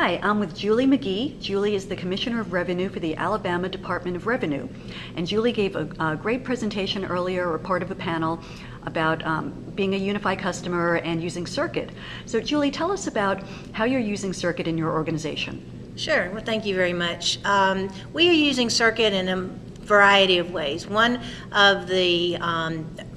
Hi, I'm with Julie Magee. Julie is the Commissioner of Revenue for the Alabama Department of Revenue. And Julie gave a great presentation earlier, or part of a panel, about being a Unify customer and using Circuit. So Julie, tell us about how you're using Circuit in your organization. Sure. Well, thank you very much. We are using Circuit in a variety of ways. One of the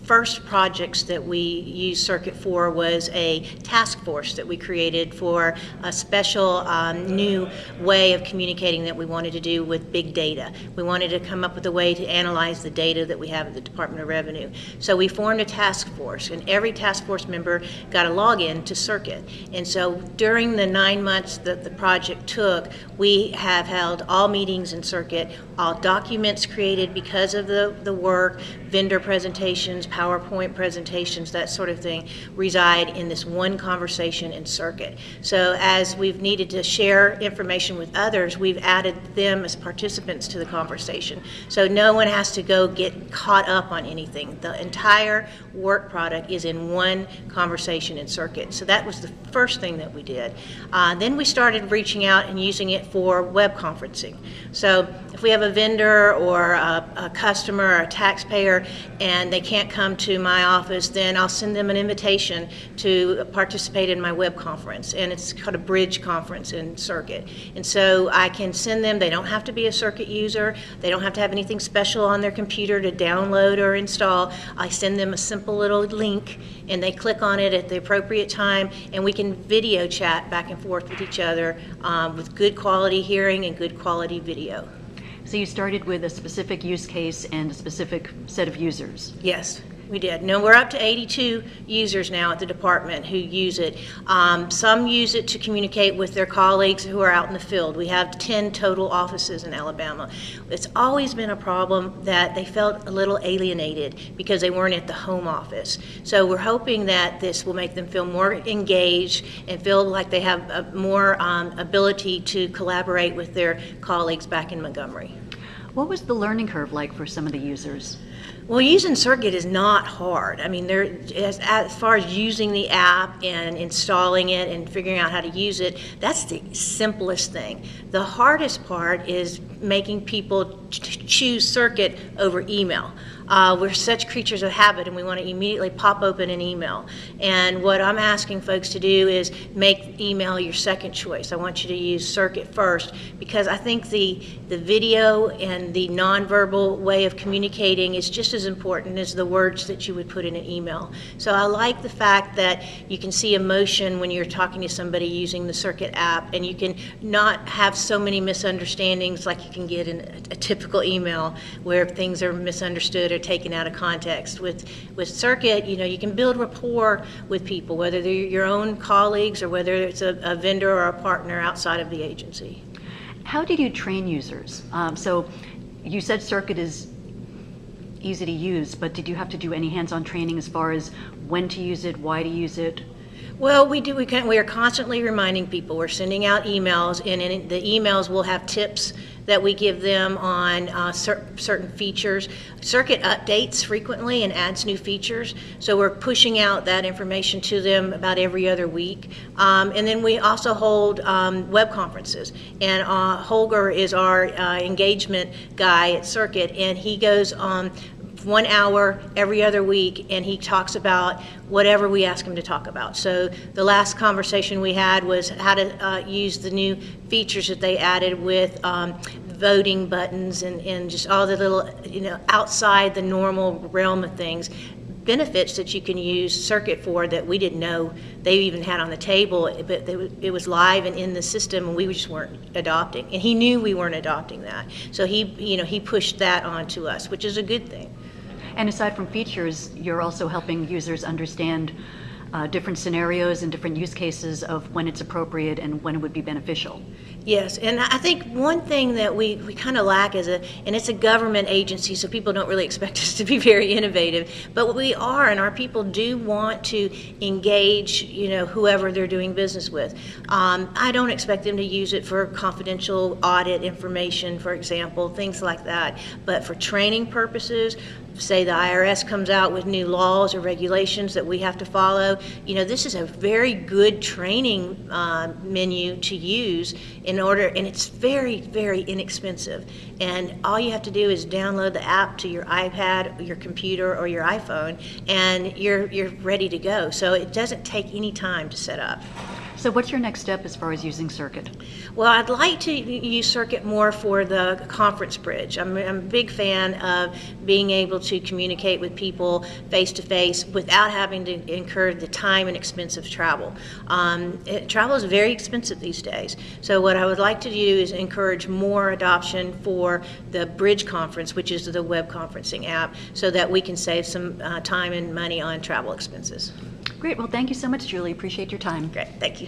first projects that we used Circuit for was a task force that we created for a special new way of communicating that we wanted to do with big data. We wanted to come up with a way to analyze the data that we have at the Department of Revenue. So we formed a task force, and every task force member got a login to Circuit. And so during the 9 months that the project took, we have held all meetings in Circuit, all documents created because of the work, vendor presentations, PowerPoint presentations, that sort of thing, reside in this one conversation in Circuit. So as we've needed to share information with others, we've added them as participants to the conversation. So no one has to go get caught up on anything. The entire work product is in one conversation in Circuit. So that was the first thing that we did. Then we started reaching out and using it for web conferencing. So if we have a vendor or a customer or a taxpayer and they can't come to my office, then I'll send them an invitation to participate in my web conference, and it's called a bridge conference in Circuit. And so I can send them, they don't have to be a Circuit user, they don't have to have anything special on their computer to download or install. I send them a simple little link and they click on it at the appropriate time, and we can video chat back and forth with each other with good quality hearing and good quality video. So you started with a specific use case and a specific set of users. Yes, we did. No, we're up to 82 users now at the department who use it. Some use it to communicate with their colleagues who are out in the field. We have 10 total offices in Alabama. It's always been a problem that they felt a little alienated because they weren't at the home office. So we're hoping that this will make them feel more engaged and feel like they have more ability to collaborate with their colleagues back in Montgomery. What was the learning curve like for some of the users? Well, using Circuit is not hard. I mean, as far as using the app and installing it and figuring out how to use it, that's the simplest thing. The hardest part is making people choose Circuit over email. We're such creatures of habit, and we want to immediately pop open an email. And what I'm asking folks to do is make email your second choice. I want you to use Circuit first, because I think the video and the nonverbal way of communicating is just as important as the words that you would put in an email. So I like the fact that you can see emotion when you're talking to somebody using the Circuit app, and you can not have so many misunderstandings like you can get in a typical email where things are misunderstood or taken out of context. With Circuit, you can build rapport with people, whether they're your own colleagues or whether it's a vendor or a partner outside of the agency. How did you train users? So you said Circuit is easy to use, but did you have to do any hands-on training as far as when to use it, why to use it? Well, we are constantly reminding people. We're sending out emails, and in the emails will have tips that we give them on certain features. Circuit updates frequently and adds new features, so we're pushing out that information to them about every other week. And then we also hold web conferences, and Holger is our engagement guy at Circuit, and he goes on 1 hour every other week, and he talks about whatever we ask him to talk about. So the last conversation we had was how to use the new features that they added with voting buttons and just all the little, outside the normal realm of things, benefits that you can use Circuit for that we didn't know they even had on the table, but it was live and in the system, and we just weren't adopting. And he knew we weren't adopting that, so he pushed that on to us, which is a good thing. And aside from features, you're also helping users understand different scenarios and different use cases of when it's appropriate and when it would be beneficial. Yes, and I think one thing that we kind of lack and it's a government agency, so people don't really expect us to be very innovative, but we are, and our people do want to engage, whoever they're doing business with. I don't expect them to use it for confidential audit information, for example, things like that, but for training purposes, say the IRS comes out with new laws or regulations that we have to follow, this is a very good training menu to use in order, and it's very, very inexpensive. And all you have to do is download the app to your iPad, your computer, or your iPhone, and you're ready to go. So it doesn't take any time to set up. So what's your next step as far as using Circuit? Well, I'd like to use Circuit more for the conference bridge. I'm a big fan of being able to communicate with people face-to-face without having to incur the time and expense of travel. Travel is very expensive these days. So what I would like to do is encourage more adoption for the Bridge conference, which is the web conferencing app, so that we can save some time and money on travel expenses. Great. Well, thank you so much, Julie. Appreciate your time. Great. Thank you.